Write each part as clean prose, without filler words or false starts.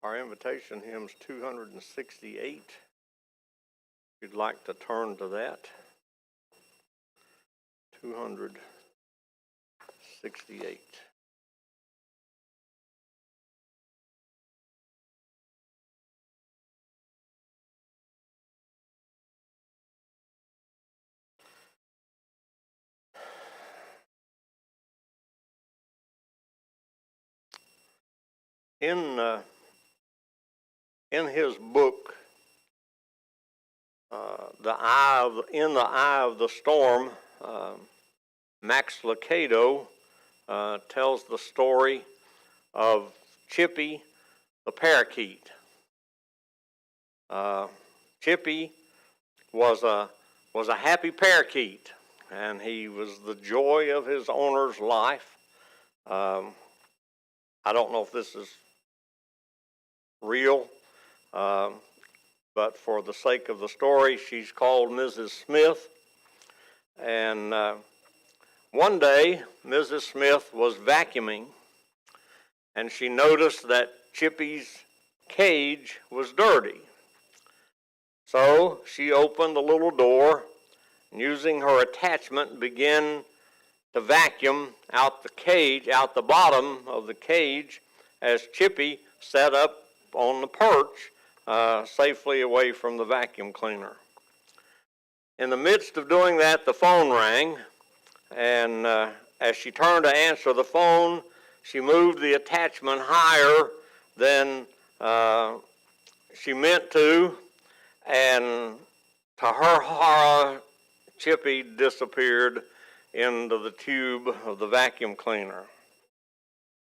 Our invitation hymn's 268. If you'd like to turn to that. 268. In his book, In the Eye of the Storm, Max Lucado tells the story of Chippy the parakeet. Chippy was a happy parakeet, and he was the joy of his owner's life. I don't know if this is real, but for the sake of the story, she's called Mrs. Smith. And one day, Mrs. Smith was vacuuming, and she noticed that Chippy's cage was dirty. So she opened the little door, and using her attachment, began to vacuum out the cage, out the bottom of the cage, as Chippy sat up on the perch, safely away from the vacuum cleaner. In the midst of doing that, the phone rang, and as she turned to answer the phone, she moved the attachment higher than she meant to, and to her horror, Chippy disappeared into the tube of the vacuum cleaner.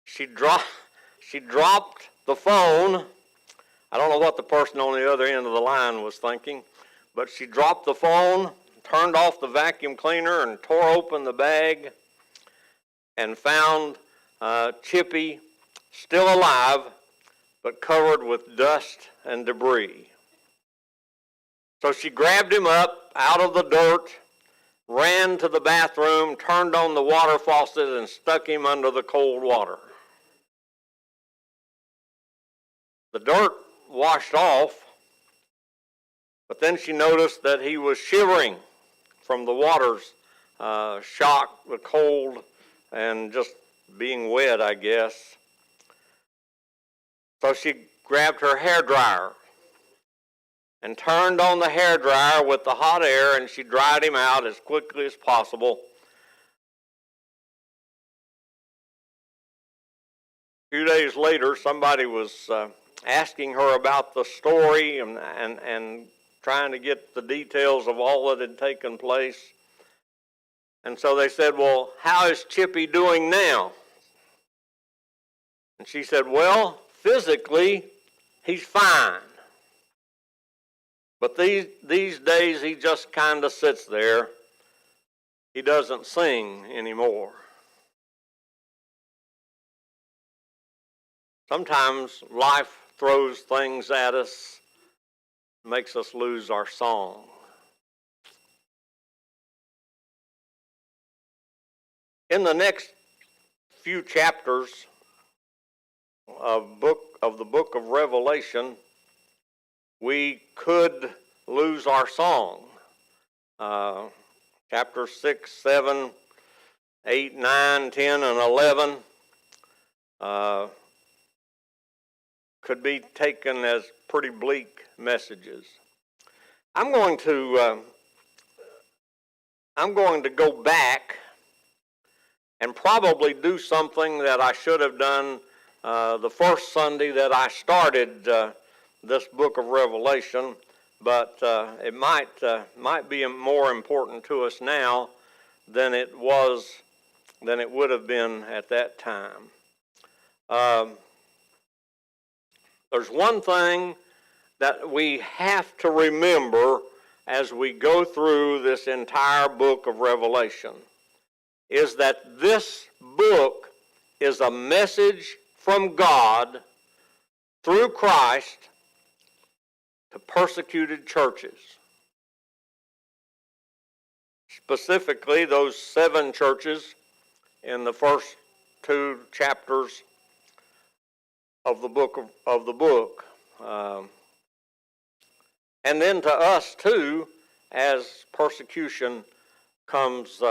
She dropped the phone. I don't know what the person on the other end of the line was thinking, but she dropped the phone, turned off the vacuum cleaner, and tore open the bag and found Chippy still alive, but covered with dust and debris. So she grabbed him up out of the dirt, ran to the bathroom, turned on the water faucet, and stuck him under the cold water. The dirt washed off, but then she noticed that he was shivering from the water's shock, the cold, and just being wet, I guess. So she grabbed her hairdryer and turned on the hairdryer with the hot air, and she dried him out as quickly as possible. A few days later, somebody was asking her about the story and trying to get the details of all that had taken place. And so they said, "Well, how is Chippy doing now?" And she said, "Well, physically, he's fine. But these days he just kind of sits there. He doesn't sing anymore." Sometimes life throws things at us, makes us lose our song. In the next few chapters of the book of Revelation, we could lose our song. Chapter 6, 7, 8, 9, 10, and 11 could be taken as pretty bleak messages. I'm going to go back and probably do something that I should have done the first Sunday that I started this book of Revelation, but it might be more important to us now than it would have been at that time. There's one thing that we have to remember as we go through this entire book of Revelation, is that this book is a message from God through Christ to persecuted churches. Specifically, those 7 churches in the first 2 chapters of the book. And then to us too, as persecution comes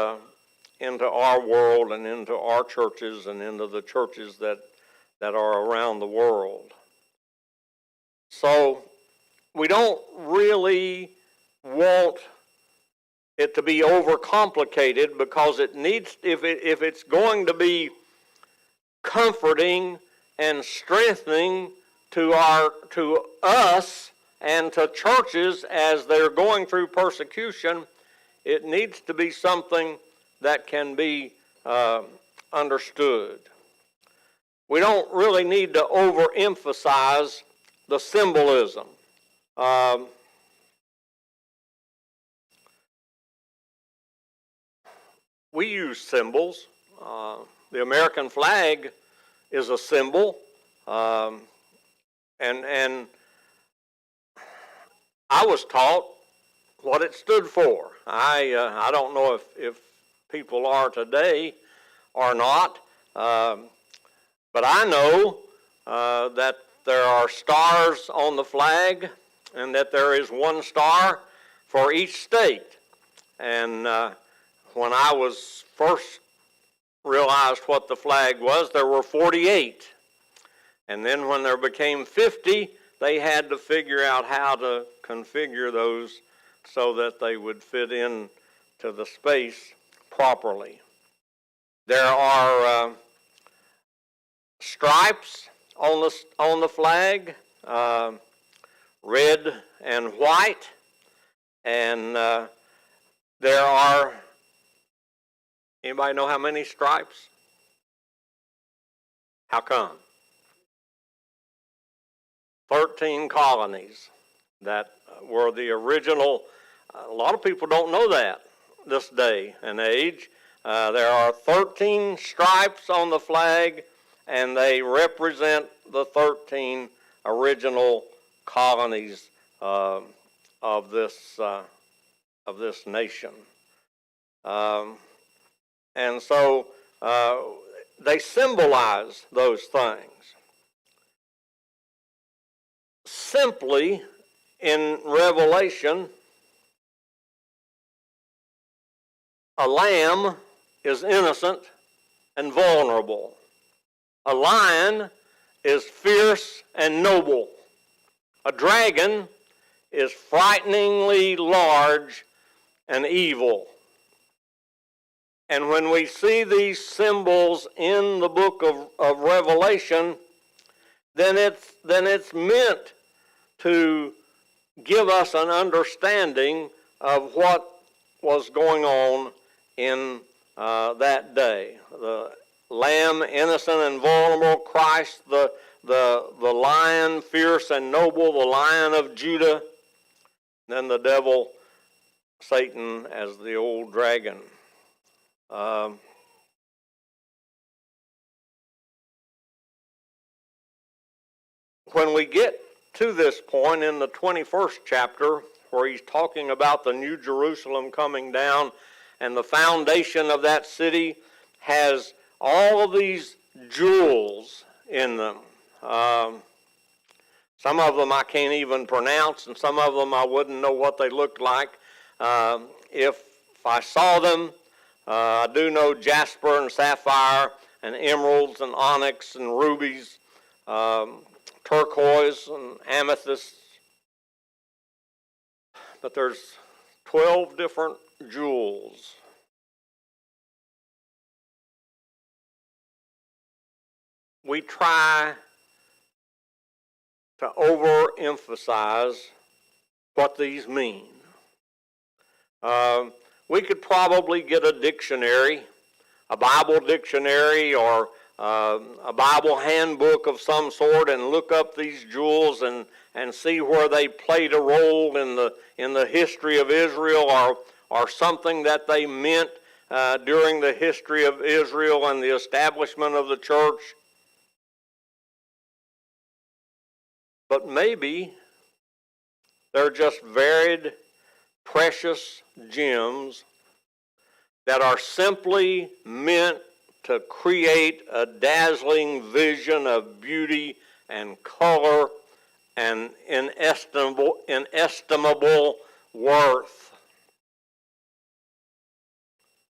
into our world and into our churches and into the churches that are around the world. So we don't really want it to be overcomplicated, because it needs, if it's going to be comforting and strengthening to us and to churches as they're going through persecution, it needs to be something that can be understood. We don't really need to overemphasize the symbolism. We use symbols. The American flag is a symbol, and I was taught what it stood for. I don't know if people are today or not, but I know that there are stars on the flag, and that there is one star for each state. And when I was first realized what the flag was, there were 48. And then when there became 50, they had to figure out how to configure those so that they would fit in to the space properly. There are stripes on the flag, red and white, and there are, anybody know how many stripes? How come? 13 colonies that were the original. A lot of people don't know that this day and age. There are 13 stripes on the flag, and they represent the 13 original colonies of this nation. And so they symbolize those things. Simply, in Revelation, a lamb is innocent and vulnerable. A lion is fierce and noble. A dragon is frighteningly large and evil. And when we see these symbols in the book of Revelation, then it's meant to give us an understanding of what was going on in that day. The Lamb, innocent and vulnerable, Christ, the Lion, fierce and noble, the Lion of Judah, then the devil, Satan, as the old dragon. When we get to this point in the 21st chapter, where he's talking about the New Jerusalem coming down, and the foundation of that city has all of these jewels in them. Some of them I can't even pronounce, and some of them I wouldn't know what they looked like if I saw them. I do know jasper and sapphire and emeralds and onyx and rubies, turquoise and amethyst. But there's 12 different jewels. We try to overemphasize what these mean. We could probably get a dictionary, a Bible dictionary, or a Bible handbook of some sort, and look up these jewels and see where they played a role in the history of Israel, or something that they meant during the history of Israel and the establishment of the church. But maybe they're just varied, precious gems that are simply meant to create a dazzling vision of beauty and color and inestimable worth.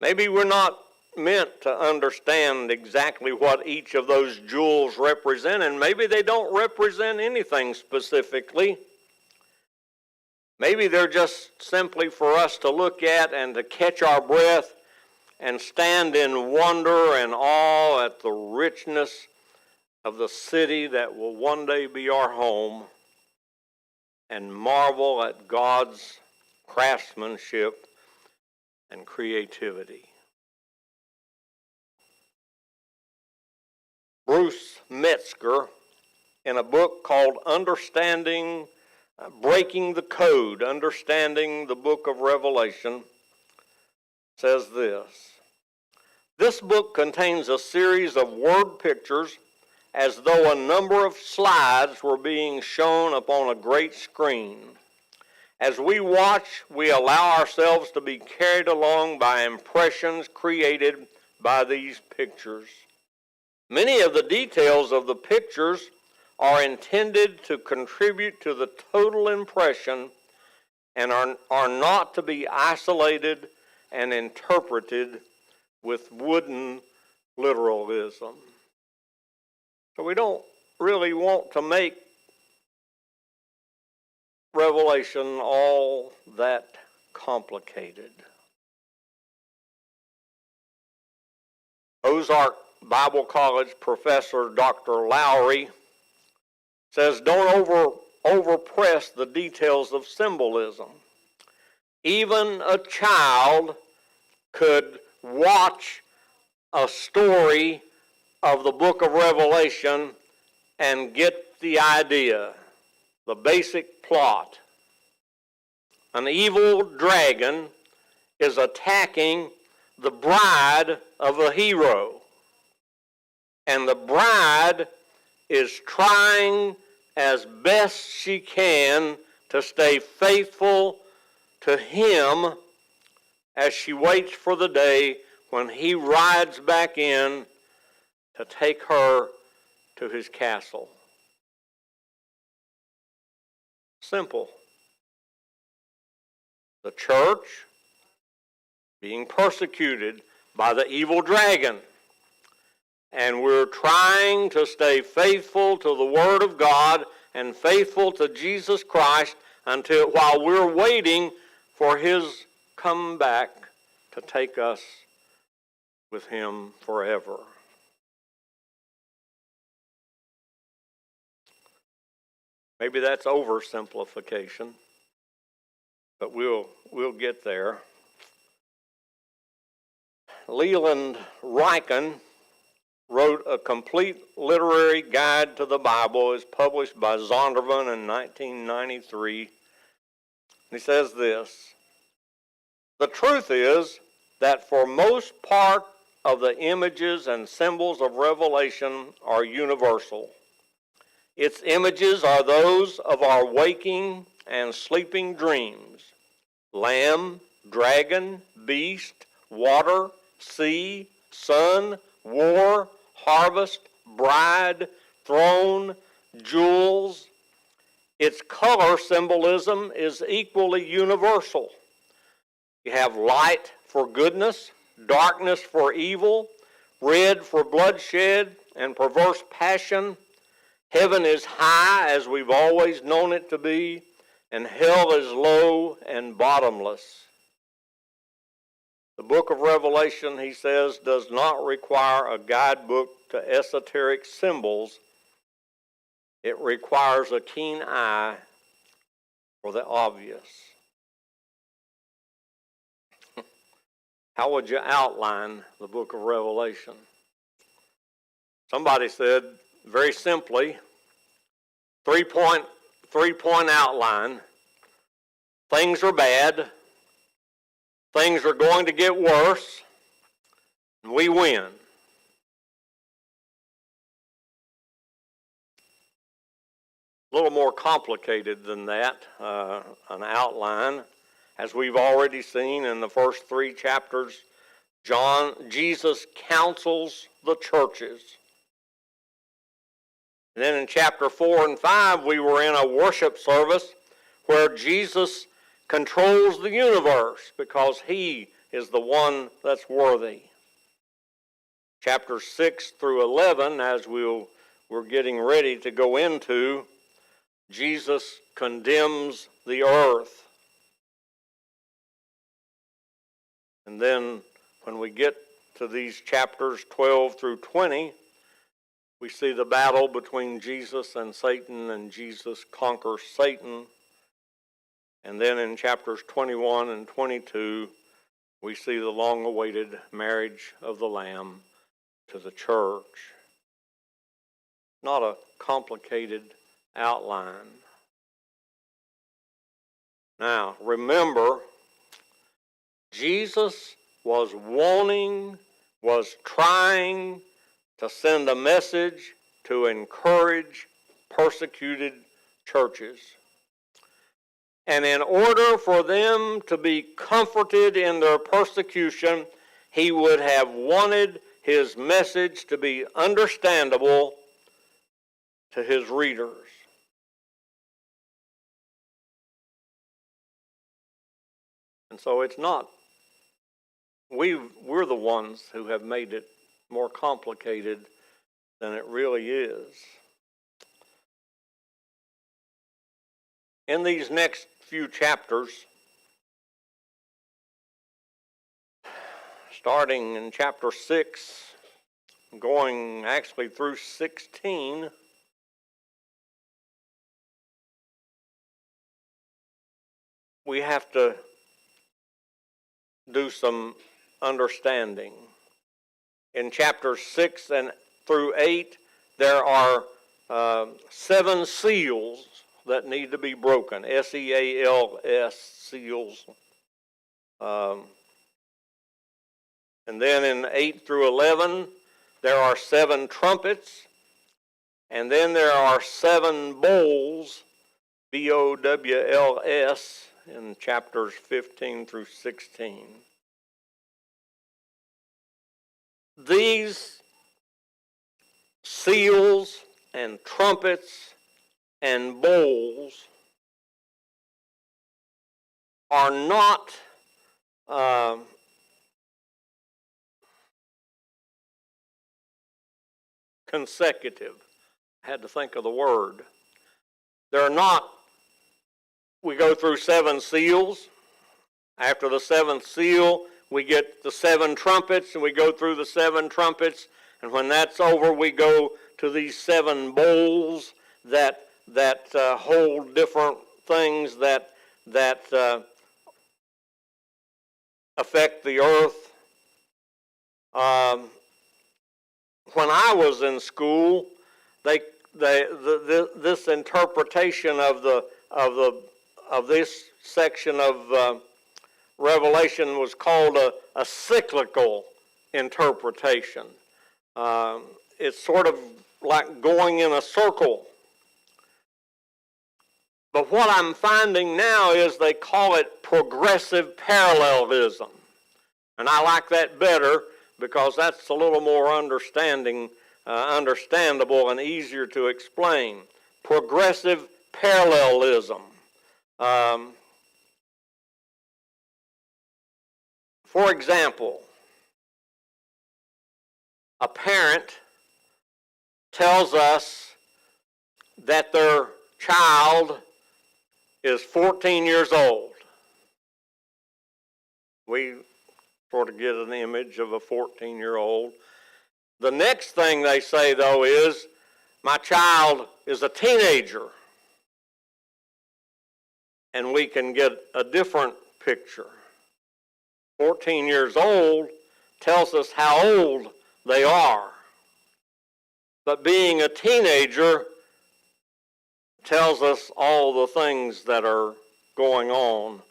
Maybe we're not meant to understand exactly what each of those jewels represent, and maybe they don't represent anything specifically. Maybe they're just simply for us to look at and to catch our breath and stand in wonder and awe at the richness of the city that will one day be our home, and marvel at God's craftsmanship and creativity. Bruce Metzger, in a book called Breaking the Code, Understanding the Book of Revelation, says this: "This book contains a series of word pictures as though a number of slides were being shown upon a great screen. As we watch, we allow ourselves to be carried along by impressions created by these pictures. Many of the details of the pictures are intended to contribute to the total impression and are not to be isolated and interpreted with wooden literalism." So we don't really want to make Revelation all that complicated. Ozark Bible College professor Dr. Lowry says, "Don't overpress the details of symbolism. Even a child could watch a story of the book of Revelation and get the idea, the basic plot. An evil dragon is attacking the bride of a hero, and the bride is trying as best she can to stay faithful to him as she waits for the day when he rides back in to take her to his castle." Simple. The church being persecuted by the evil dragon, and we're trying to stay faithful to the Word of God and faithful to Jesus Christ while we're waiting for his comeback to take us with him forever. Maybe that's oversimplification, but we'll get there. Leland Ryken wrote a complete literary guide to the Bible. It's published by Zondervan in 1993. He says this: "The truth is that for most part of the images and symbols of Revelation are universal. Its images are those of our waking and sleeping dreams: lamb, dragon, beast, water, sea, sun, war, harvest, bride, throne, jewels. Its color symbolism is equally universal. You have light for goodness, darkness for evil, red for bloodshed and perverse passion. Heaven is high, as we've always known it to be, and hell is low and bottomless. The book of Revelation," he says, "does not require a guidebook to esoteric symbols. It requires a keen eye for the obvious." How would you outline the book of Revelation? Somebody said, very simply, three-point outline. Things are bad. Things are going to get worse. And we win. A little more complicated than that, an outline. As we've already seen in the first 3 chapters, Jesus counsels the churches. And then in chapter 4 and 5, we were in a worship service where Jesus controls the universe because he is the one that's worthy. Chapters 6 through 11, as we're getting ready to go into, Jesus condemns the earth. And then when we get to these chapters 12 through 20, we see the battle between Jesus and Satan, and Jesus conquers Satan. And then in chapters 21 and 22, we see the long-awaited marriage of the Lamb to the church. Not a complicated outline. Now, remember, Jesus was trying to send a message to encourage persecuted churches. And in order for them to be comforted in their persecution, he would have wanted his message to be understandable to his readers. And so it's not, we're the ones who have made it more complicated than it really is. In these next few chapters, starting in chapter 6, going actually through 16, we have to do some understanding. In chapters 6 and through 8, there are 7 seals that need to be broken. S-E-A-L-S, seals. And then in 8 through 11, there are 7 trumpets. And then there are 7 bowls, B-O-W-L-S, in chapters 15 through 16. These seals and trumpets and bowls are not consecutive. I had to think of the word. They're not, we go through 7 seals. After the 7th seal, we get the 7 trumpets, and we go through the 7 trumpets. And when that's over, we go to these 7 bowls that hold different things that affect the earth. When I was in school, this interpretation of this section of Revelation was called a cyclical interpretation. It's sort of like going in a circle. But what I'm finding now is they call it progressive parallelism. And I like that better because that's a little more understandable and easier to explain. Progressive parallelism. For example, a parent tells us that their child is 14 years old. We sort of get an image of a 14-year-old. The next thing they say, though, is, my child is a teenager. And we can get a different picture. 14 years old tells us how old they are. But being a teenager tells us all the things that are going on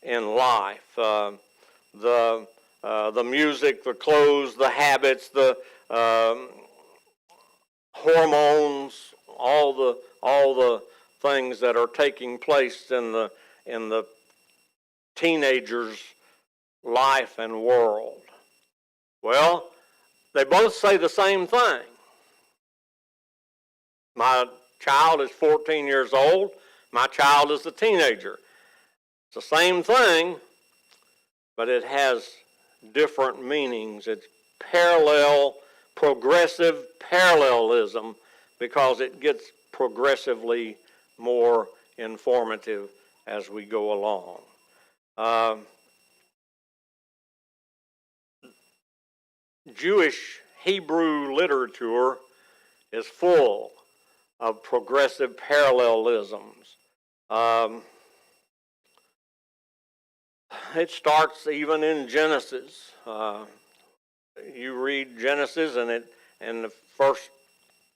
in life. The music, the clothes, the habits, the hormones, all the things that are taking place in the teenager's life and world. Well, they both say the same thing. My child is 14 years old. My child is a teenager. It's the same thing, but it has different meanings. It's progressive parallelism, because it gets progressively more informative as we go along. Jewish Hebrew literature is full of progressive parallelisms. It starts even in Genesis. You read Genesis, and in the first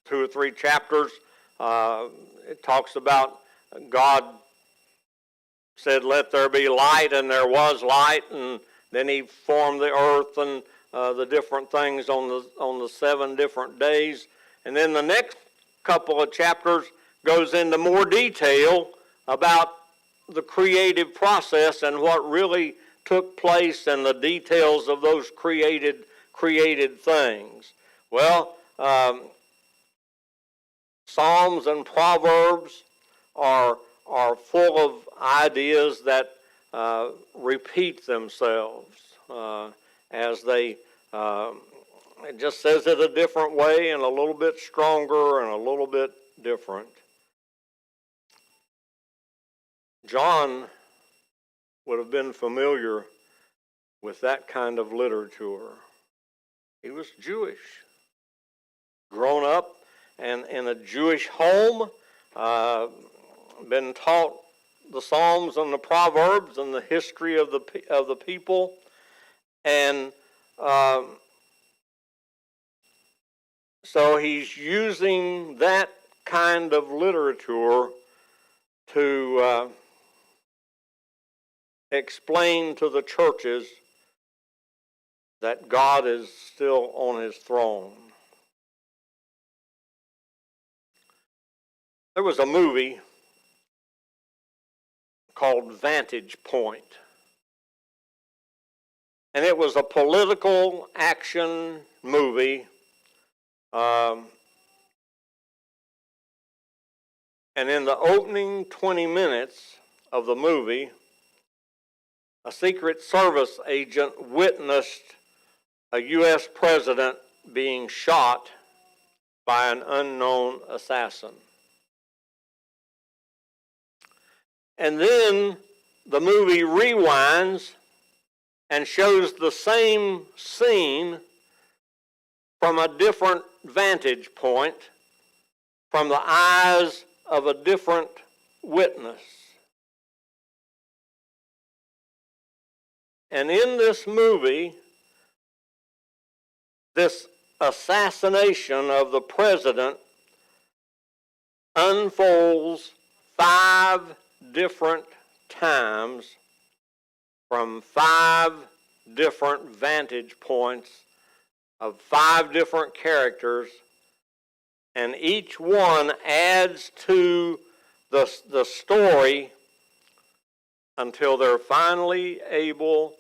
2 or 3 chapters, it talks about God said, "Let there be light," and there was light, and then He formed the earth and the different things on the 7 different days. And then the next couple of chapters goes into more detail about the creative process and what really took place and the details of those created things. Well, Psalms and Proverbs are full of ideas that repeat themselves as they. It just says it a different way and a little bit stronger and a little bit different. John would have been familiar with that kind of literature. He was Jewish, grown up and in a Jewish home, been taught the Psalms and the Proverbs and the history of the people, and so he's using that kind of literature to explain to the churches that God is still on His throne. There was a movie called Vantage Point, and it was a political action movie. And in the opening 20 minutes of the movie, a Secret Service agent witnessed a U.S. president being shot by an unknown assassin. And then the movie rewinds and shows the same scene from a different vantage point, from the eyes of a different witness. And in this movie, this assassination of the president unfolds 5 different times from 5 different vantage points of 5 different characters, and each one adds to the story until they're finally able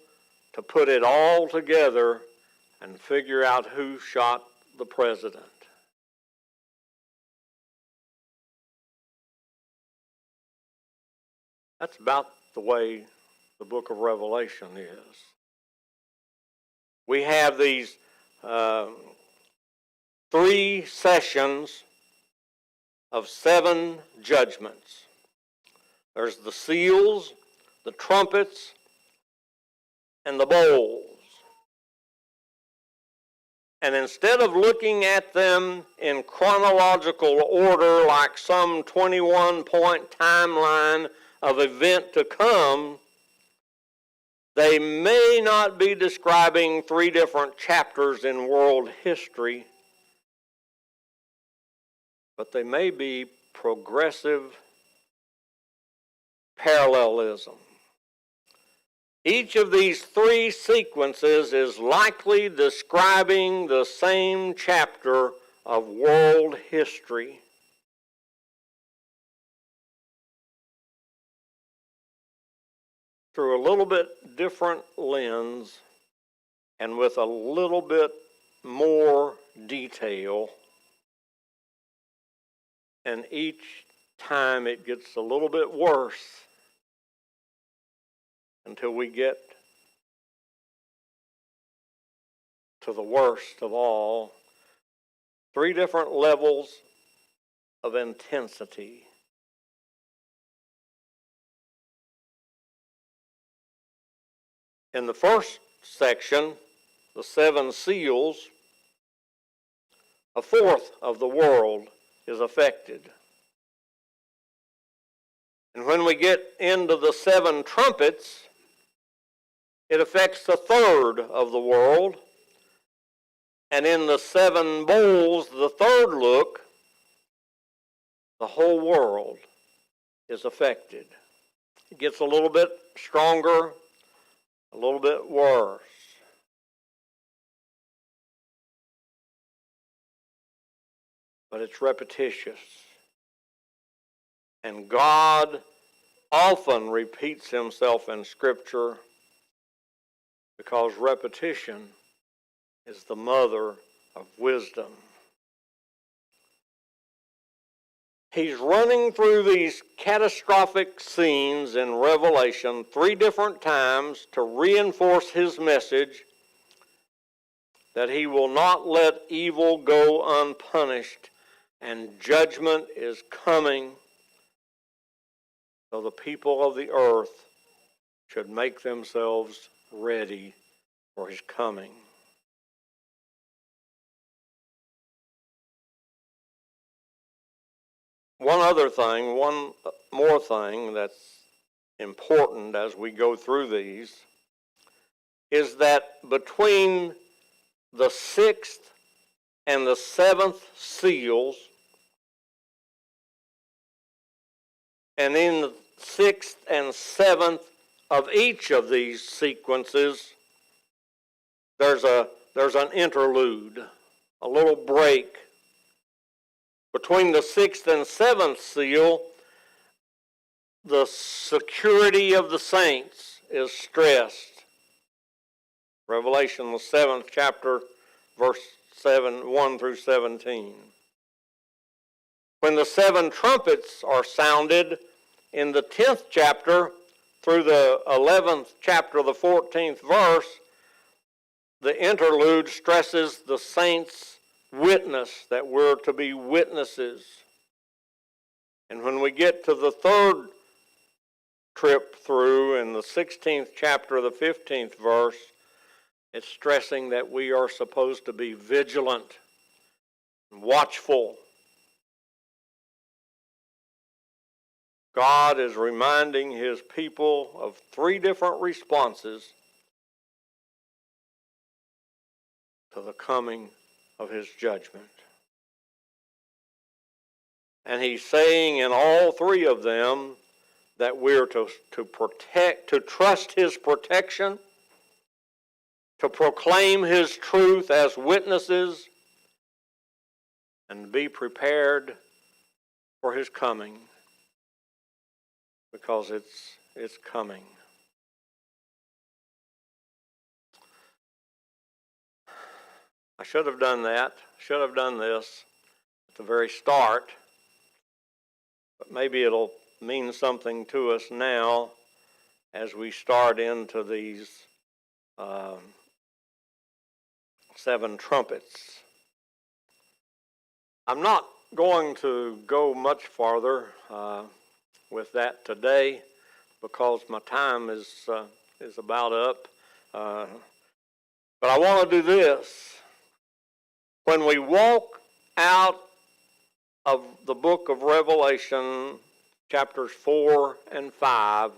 to put it all together and figure out who shot the president. That's about the way the book of Revelation is. We have these 3 sessions of 7 judgments. There's the seals, the trumpets, and the bowls. And instead of looking at them in chronological order like some 21-point timeline of event to come, they may not be describing 3 different chapters in world history, but they may be progressive parallelism. Each of these 3 sequences is likely describing the same chapter of world history. Through a little bit different lens and with a little bit more detail. And each time it gets a little bit worse until we get to the worst of all. 3 different levels of intensity. In the first section, the 7 seals, a fourth of the world is affected. And when we get into the 7 trumpets, it affects a third of the world. And in the 7 bowls, the third look, the whole world is affected. It gets a little bit stronger, a little bit worse. But it's repetitious. And God often repeats himself in Scripture because repetition is the mother of wisdom. He's running through these catastrophic scenes in Revelation 3 different times to reinforce his message that he will not let evil go unpunished, and judgment is coming. So the people of the earth should make themselves ready for his coming. One more thing that's important as we go through these is that between the 6th and the 7th seals, and in the 6th and 7th of each of these sequences, there's an interlude, a little break. Between the 6th and 7th seal, the security of the saints is stressed. Revelation, the 7th chapter, verse 1 through 17. When the 7 trumpets are sounded in the 10th chapter through the 11th chapter, the 14th verse, the interlude stresses the saints' witness, that we're to be witnesses. And when we get to the 3rd trip through in the 16th chapter, the 15th verse, it's stressing that we are supposed to be vigilant and watchful. God is reminding his people of 3 different responses to the coming of his judgment. And he's saying in all 3 of them that we're to trust his protection, to proclaim his truth as witnesses, and be prepared for his coming, because it's coming. I should have done this at the very start, but maybe it'll mean something to us now as we start into these 7 trumpets. I'm not going to go much farther with that today because my time is about up. But I want to do this. When we walk out of the book of Revelation, chapters 4 and 5,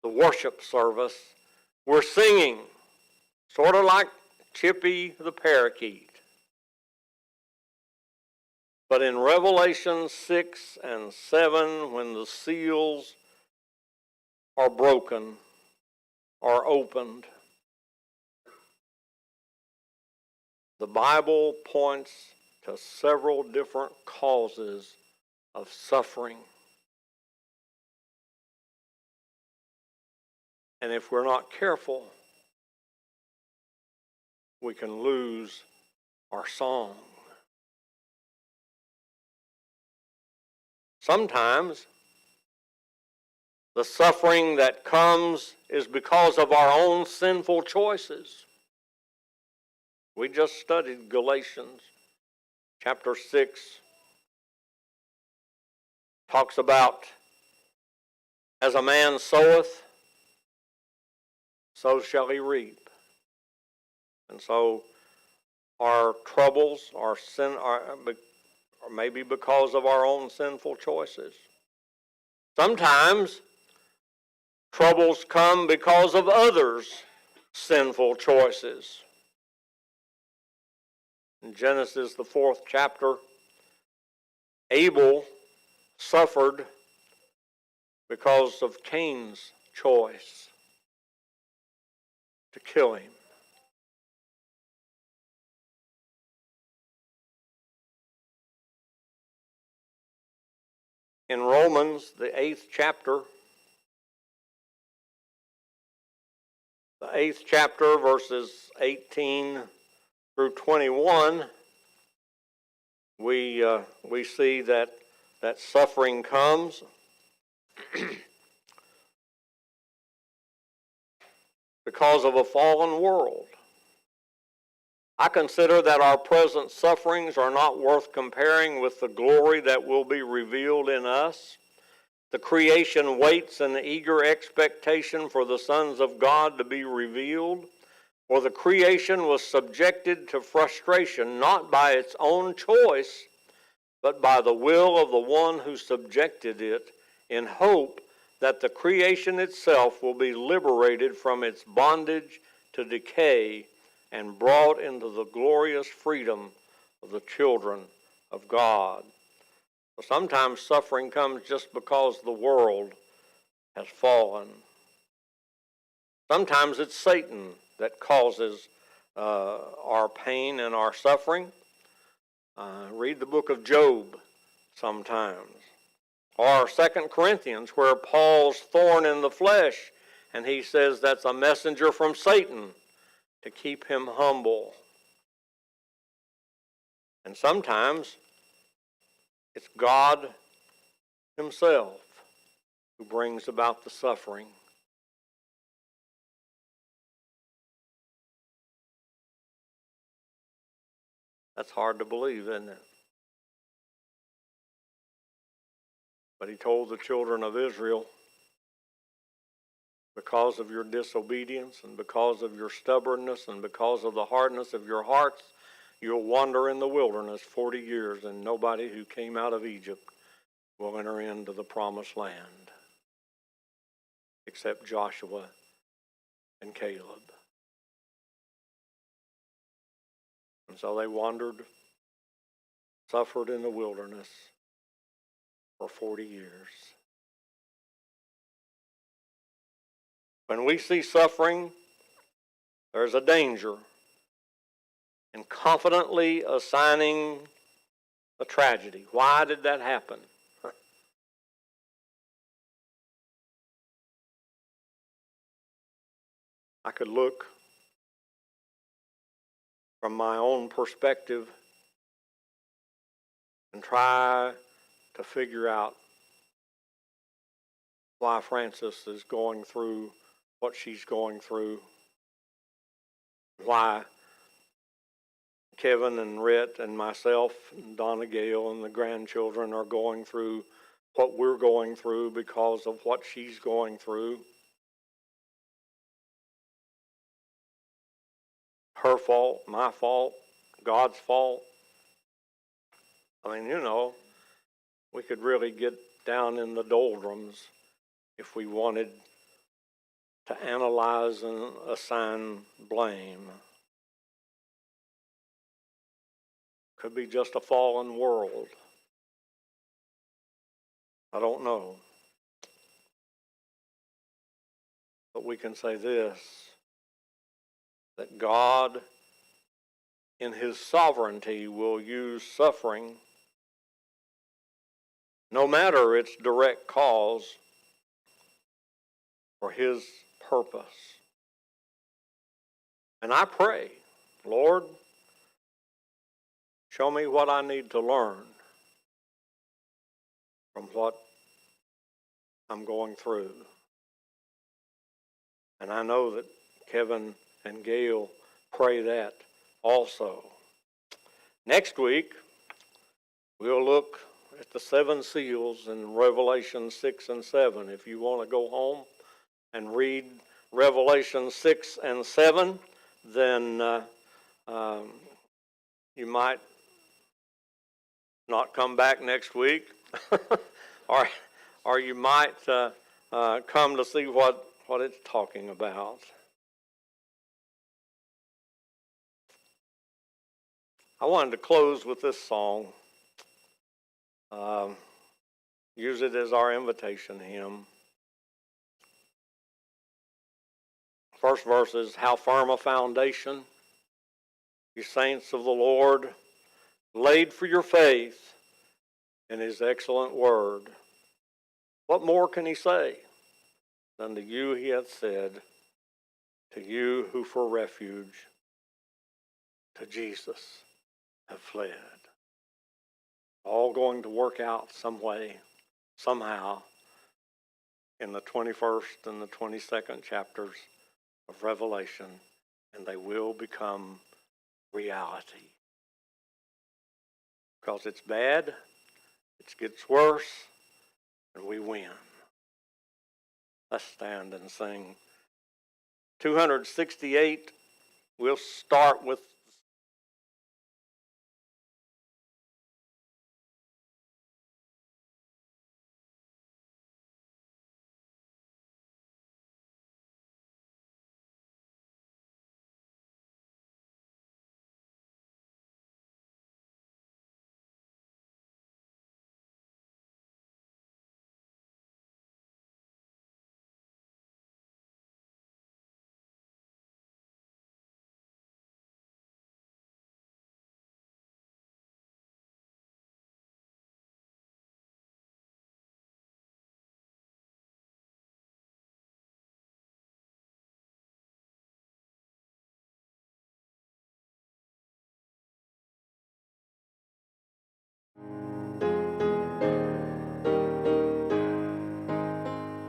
the worship service, we're singing, sort of like Chippy the parakeet. But in Revelation 6 and 7, when the seals are broken or opened, the Bible points to several different causes of suffering. And if we're not careful, we can lose our song. Sometimes the suffering that comes is because of our own sinful choices. We just studied Galatians chapter 6. Talks about, as a man soweth, so shall he reap. And so our troubles, our sin, are maybe because of our own sinful choices. Sometimes troubles come because of others' sinful choices. In Genesis, the 4th chapter, Abel suffered because of Cain's choice to kill him. In Romans, the 8th chapter, verses 18 through 21, we see that suffering comes because of a fallen world. I consider that our present sufferings are not worth comparing with the glory that will be revealed in us. The creation waits in eager expectation for the sons of God to be revealed. For the creation was subjected to frustration, not by its own choice, but by the will of the one who subjected it, in hope that the creation itself will be liberated from its bondage to decay and brought into the glorious freedom of the children of God. Sometimes suffering comes just because the world has fallen. Sometimes it's Satan that causes our pain and our suffering. Read the book of Job sometimes. Or 2 Corinthians, where Paul's thorn in the flesh, and he says that's a messenger from Satan to keep him humble. And sometimes it's God himself who brings about the suffering. That's hard to believe, isn't it? But he told the children of Israel, because of your disobedience and because of your stubbornness and because of the hardness of your hearts, you'll wander in the wilderness 40 years, and nobody who came out of Egypt will enter into the promised land except Joshua and Caleb. And so they wandered, suffered in the wilderness for 40 years. When we see suffering, there's a danger in confidently assigning a tragedy. Why did that happen? I could look from my own perspective and try to figure out why Frances is going through what she's going through, why Kevin and Rhett and myself and Donna Gale and the grandchildren are going through what we're going through because of what she's going through. Her fault, my fault, God's fault. I mean, we could really get down in the doldrums if we wanted to analyze and assign blame. Could be just a fallen world. I don't know. But we can say this, that God, in his sovereignty, will use suffering, no matter its direct cause, for his purpose. And I pray, Lord, show me what I need to learn from what I'm going through. And I know that Kevin and Gail pray that also. Next week, we'll look at the 7 seals in Revelation 6 and 7. If you want to go home and read Revelation 6 and 7, then you might not come back next week, or you might come to see what it's talking about. I wanted to close with this song. Use it as our invitation hymn. First verse is, how firm a foundation, you saints of the Lord, laid for your faith in his excellent word. What more can he say than to you he hath said, to you who for refuge to Jesus have fled. All going to work out some way, somehow, in the 21st and the 22nd chapters of Revelation, and they will become reality. Because it's bad, it gets worse, and we win. Let's stand and sing 268. We'll start with